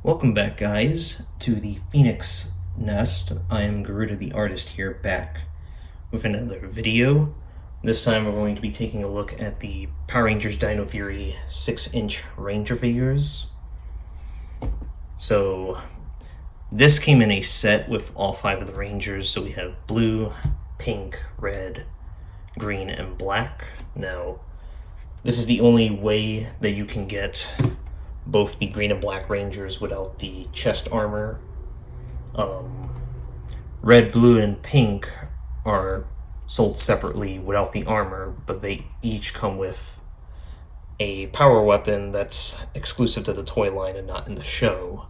Welcome back, guys, to the Phoenix Nest. I am Garuda the Artist here, back with another video. This time we're going to be taking a look at the Power Rangers Dino Fury 6-inch Ranger figures. So, this came in a set with all 5 of the Rangers, so we have blue, pink, red, green, and black. Now, this is the only way that you can get both the green and black Rangers without the chest armor. Red, blue, and pink are sold separately without the armor, but they each come with a power weapon that's exclusive to the toy line and not in the show.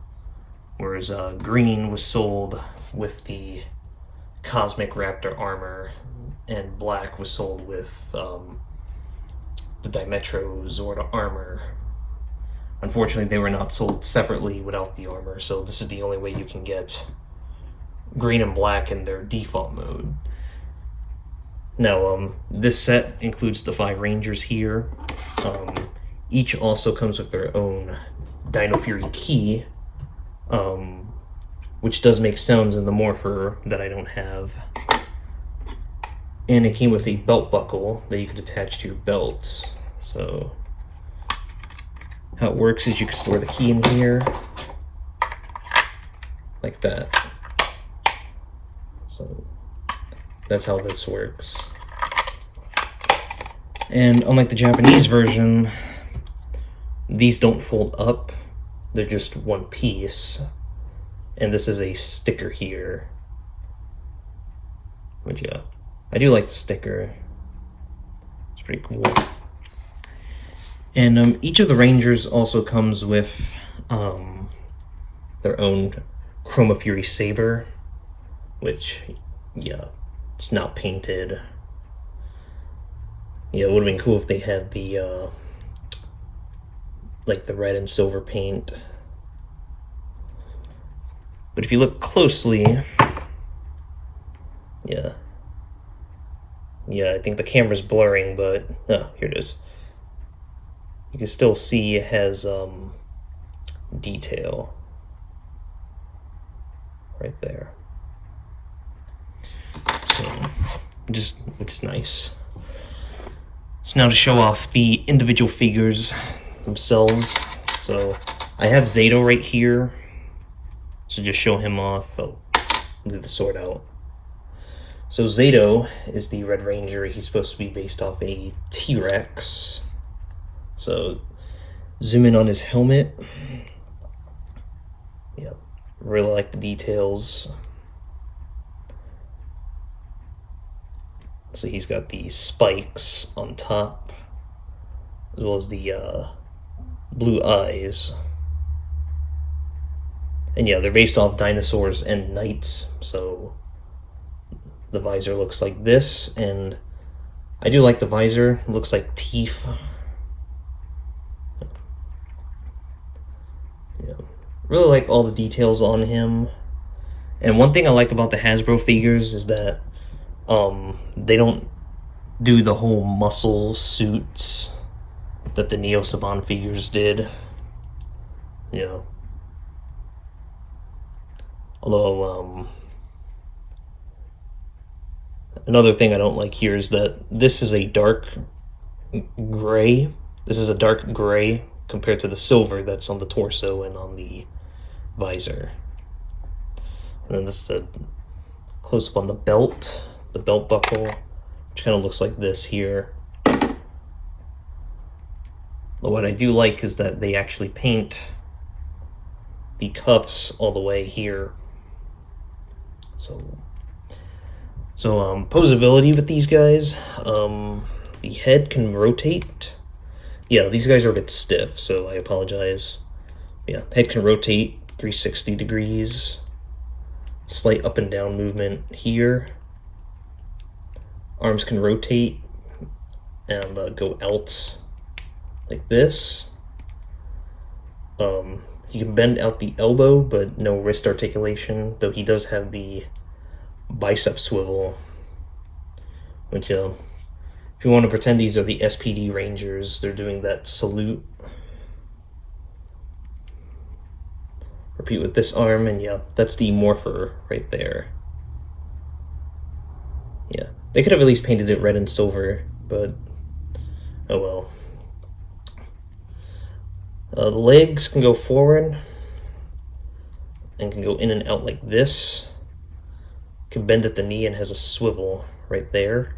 Whereas green was sold with the Cosmic Raptor armor, and black was sold with the Dimetro Zorda armor. Unfortunately, they were not sold separately without the armor, so this is the only way you can get green and black in their default mode. Now, this set includes the 5 Rangers here. Each also comes with their own Dino Fury key, which does make sounds in the morpher that I don't have. And it came with a belt buckle that you could attach to your belt. So how it works is you can store the key in here, like that. So that's how this works. And unlike the Japanese version, these don't fold up, they're just one piece. And this is a sticker here. Which, yeah, I do like the sticker. It's pretty cool. And each of the Rangers also comes with their own Chroma Fury saber, which, yeah, it's not painted. Yeah, it would have been cool if they had the, like the red and silver paint. But if you look closely, yeah, I think the camera's blurring, but, oh, here it is. You can still see it has detail right there, so, which is nice. So now to show off the individual figures themselves. So I have Zato right here, so just show him off. I'll leave the sword out. So Zato is the Red Ranger. He's supposed to be based off a T-Rex. So, zoom in on his helmet. Yep, really like the details. So he's got the spikes on top, as well as the blue eyes. And yeah, they're based off dinosaurs and knights, so the visor looks like this, and I do like the visor. It looks like teeth. Really like all the details on him. And one thing I like about the Hasbro figures is that they don't do the whole muscle suits that the Neo Saban figures did. You know. Although, another thing I don't like here is that this is a dark gray. This is a dark gray compared to the silver that's on the torso and on the visor. And then this is a close-up on the belt buckle, which kind of looks like this here. But what I do like is that they actually paint the cuffs all the way here. So posability with these guys. The head can rotate. Yeah, these guys are a bit stiff, so I apologize. Yeah, head can rotate 360 degrees. Slight up and down movement here. Arms can rotate and go out like this. He can bend out the elbow, but no wrist articulation, though he does have the bicep swivel, which, if you want to pretend these are the SPD Rangers, they're doing that salute. Repeat with this arm, and yeah, that's the morpher right there. Yeah, they could have at least painted it red and silver, but oh well. The legs can go forward and can go in and out like this. Can bend at the knee and has a swivel right there.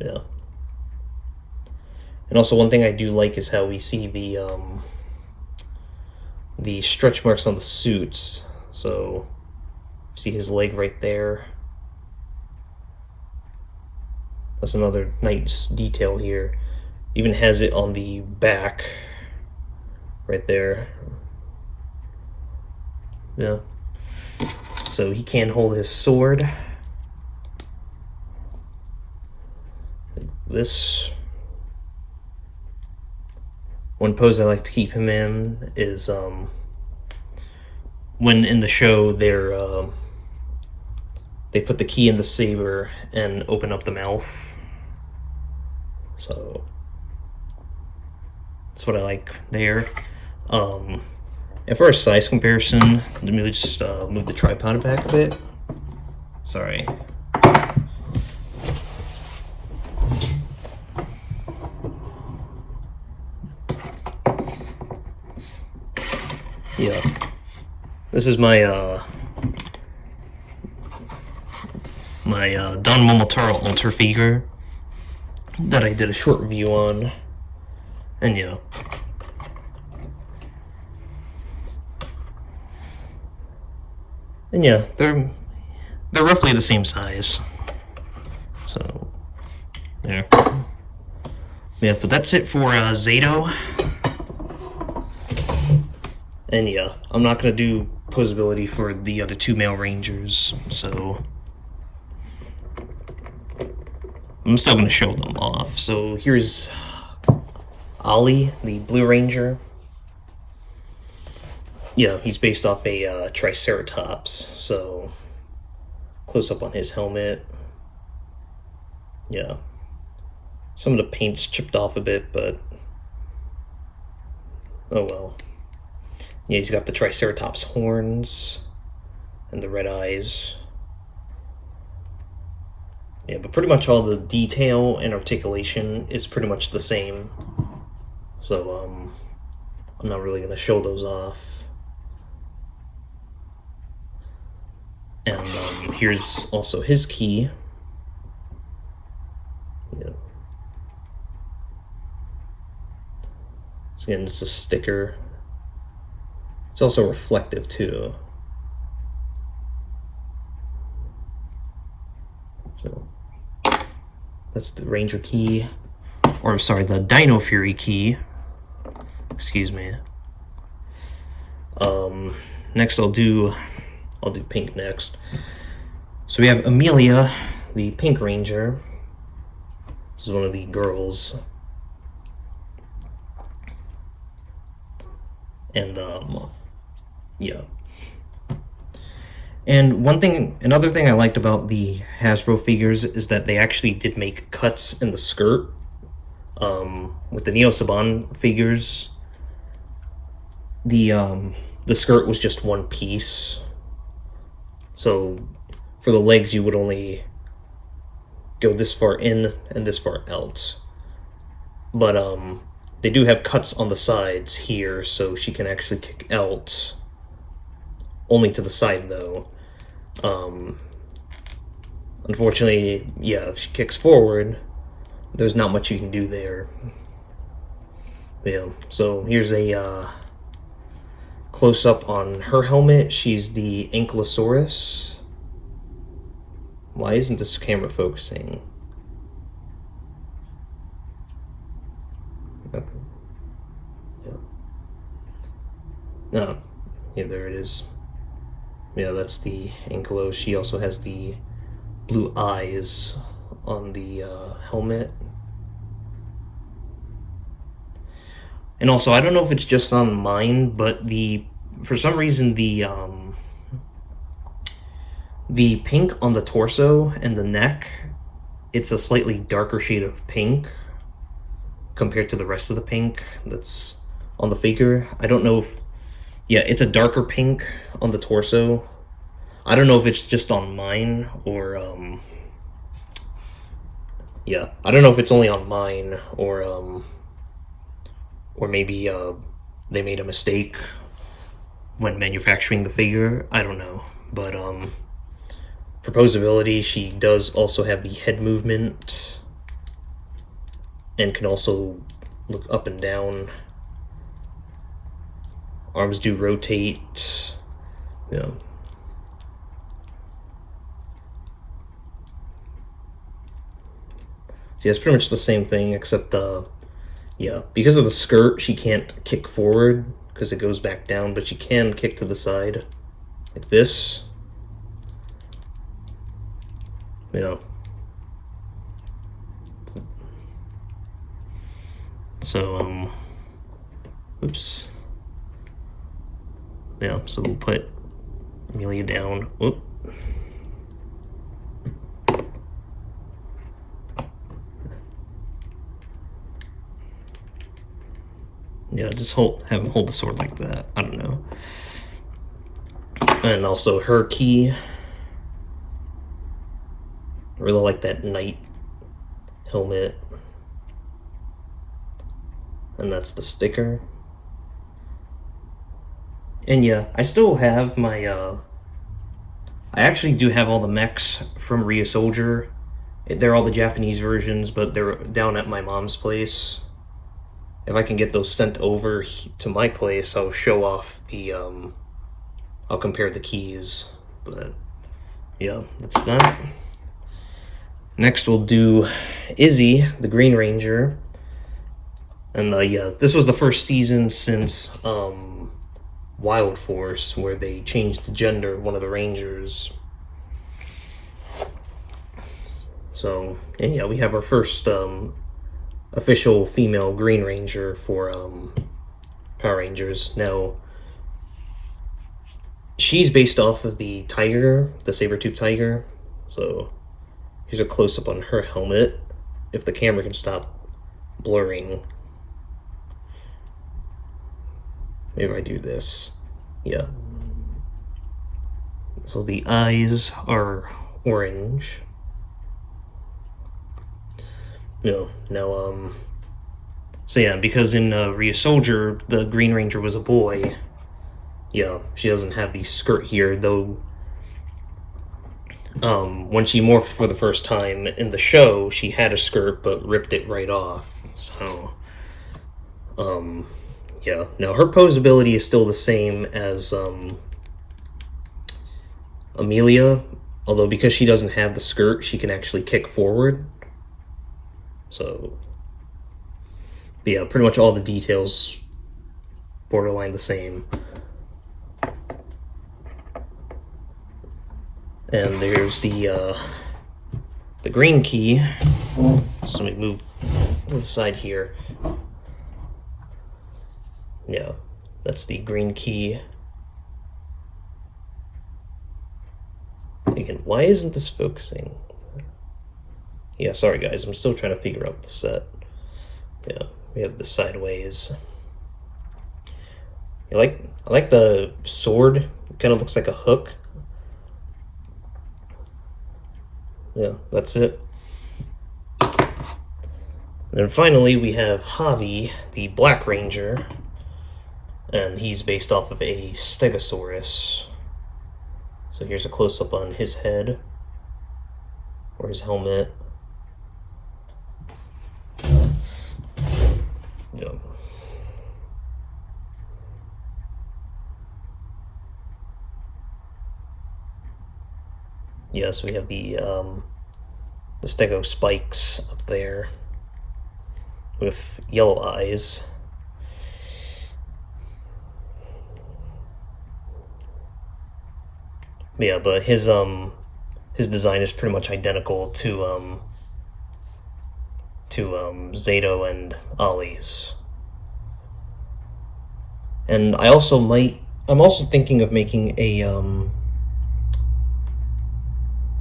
Yeah. And also one thing I do like is how we see the stretch marks on the suits. So see his leg right there. That's another nice detail here. Even has it on the back right there. Yeah. So he can hold his sword like this. One pose I like to keep him in is when in the show they put the key in the saber and open up the mouth. So that's what I like there. And for a size comparison, let me just move the tripod back a bit. Sorry. Yeah. This is my Don Momotaro Alter figure that I did a short review on. And yeah. And yeah, they're roughly the same size. So there. Yeah, but that's it for Zato. And yeah, I'm not gonna do posability for the other two male rangers, so I'm still gonna show them off. So here's Ollie, the Blue Ranger. Yeah, he's based off a Triceratops, so close up on his helmet. Yeah. Some of the paint's chipped off a bit, but oh well. Yeah, he's got the Triceratops horns and the red eyes. Yeah, but pretty much all the detail and articulation is pretty much the same. So, I'm not really going to show those off. And here's also his key. Yeah. So again, it's a sticker. It's also reflective too. So that's the Ranger key, or I'm sorry, the Dino Fury key. Excuse me. Next I'll do pink next. So we have Amelia, the Pink Ranger. This is one of the girls. And yeah. And another thing I liked about the Hasbro figures is that they actually did make cuts in the skirt. With the Neo Saban figures, the skirt was just one piece. So for the legs, you would only go this far in and this far out. But they do have cuts on the sides here, so she can actually kick out only to the side though. Unfortunately, yeah, if she kicks forward, there's not much you can do there. Yeah, so here's a close-up on her helmet. She's the Ankylosaurus. Why isn't this camera focusing? Okay. Yeah. No. Yeah, there it is. Yeah, that's the Ankylos. She also has the blue eyes on the helmet. And also, I don't know if it's just on mine, but for some reason the pink on the torso and the neck, it's a slightly darker shade of pink compared to the rest of the pink that's on the figure. I don't know Yeah, it's a darker pink on the torso. I don't know if it's just on mine or yeah, I don't know if it's only on mine or maybe they made a mistake when manufacturing the figure. I don't know, but for posability, she does also have the head movement and can also look up and down. Arms do rotate. Yeah. See, it's pretty much the same thing, except yeah, because of the skirt, she can't kick forward because it goes back down, but she can kick to the side, like this. Yeah. So, oops. Yeah, so we'll put Amelia down. Whoop. Yeah, just have him hold the sword like that. I don't know. And also her key. I really like that knight helmet. And that's the sticker. And yeah, I still have my, I actually do have all the mechs from Rhea Soldier. They're all the Japanese versions, but they're down at my mom's place. If I can get those sent over to my place, I'll show off the, I'll compare the keys. But yeah, that's that. Next we'll do Izzy, the Green Ranger. And yeah, this was the first season since Wild Force where they changed the gender of one of the Rangers. So, and yeah, we have our first official female Green Ranger for Power Rangers. Now, she's based off of the tiger, the saber-tooth tiger. So, here's a close-up on her helmet, if the camera can stop blurring. Maybe I do this. Yeah. So the eyes are orange. No, now, so yeah, because in Rhea Soldier, the Green Ranger was a boy. Yeah, she doesn't have the skirt here, though. When she morphed for the first time in the show, she had a skirt, but ripped it right off. So, yeah. Now, her posability is still the same as, Amelia, although because she doesn't have the skirt, she can actually kick forward. So, yeah, pretty much all the details borderline the same. And there's the green key. So let me move to the side here. Yeah, that's the green key. Again, why isn't this focusing? Yeah, sorry guys, I'm still trying to figure out the set. Yeah, we have the sideways. I like the sword. It kind of looks like a hook. Yeah, that's it. And finally, we have Javi, the Black Ranger. And he's based off of a Stegosaurus. So here's a close-up on his head. Or his helmet. Yeah. Yeah, so we have the stego spikes up there with yellow eyes. Yeah, but his design is pretty much identical to Zato and Ollie's. And I'm also thinking of making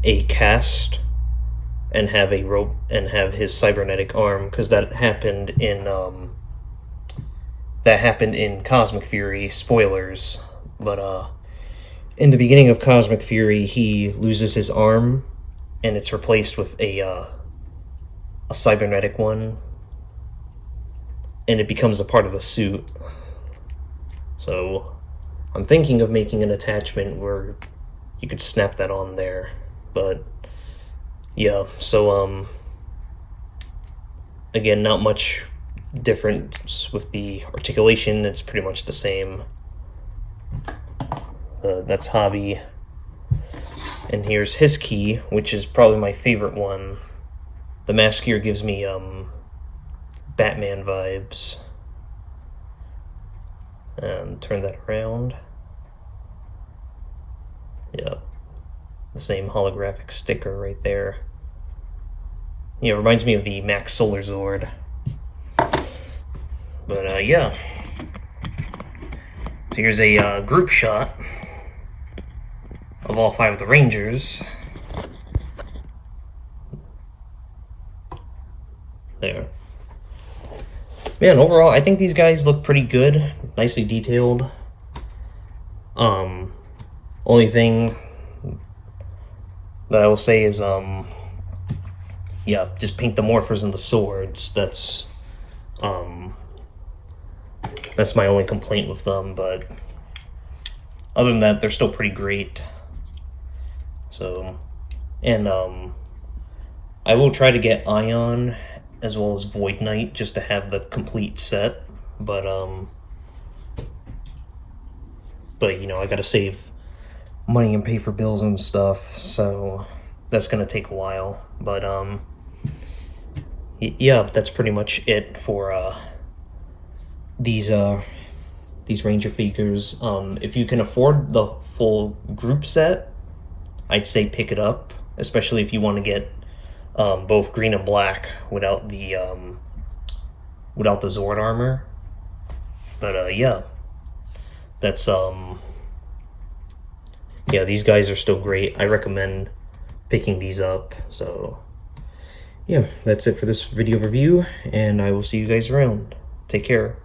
a cast and have a rope and have his cybernetic arm, because that happened that happened in Cosmic Fury. Spoilers, but in the beginning of Cosmic Fury, he loses his arm, and it's replaced with a cybernetic one, and it becomes a part of the suit. So I'm thinking of making an attachment where you could snap that on there, but yeah, so again, not much difference with the articulation. It's pretty much the same. That's Hobby, and here's his key, which is probably my favorite one. The mask here gives me Batman vibes. And turn that around. Yeah, the same holographic sticker right there. Yeah, it reminds me of the Max Solar Zord. But yeah. So here's a group shot of all 5 of the Rangers. There. Man, overall, I think these guys look pretty good, nicely detailed. Only thing that I will say is, yeah, just paint the morphers and the swords. That's my only complaint with them, but other than that, they're still pretty great. So, and I will try to get Ion as well as Void Knight just to have the complete set, but you know, I gotta save money and pay for bills and stuff, so that's gonna take a while. But yeah, that's pretty much it for these Ranger figures. If you can afford the full group set, I'd say pick it up, especially if you want to get both green and black without the Zord armor. But yeah, that's yeah, these guys are still great. I recommend picking these up. So yeah, that's it for this video review, and I will see you guys around. Take care.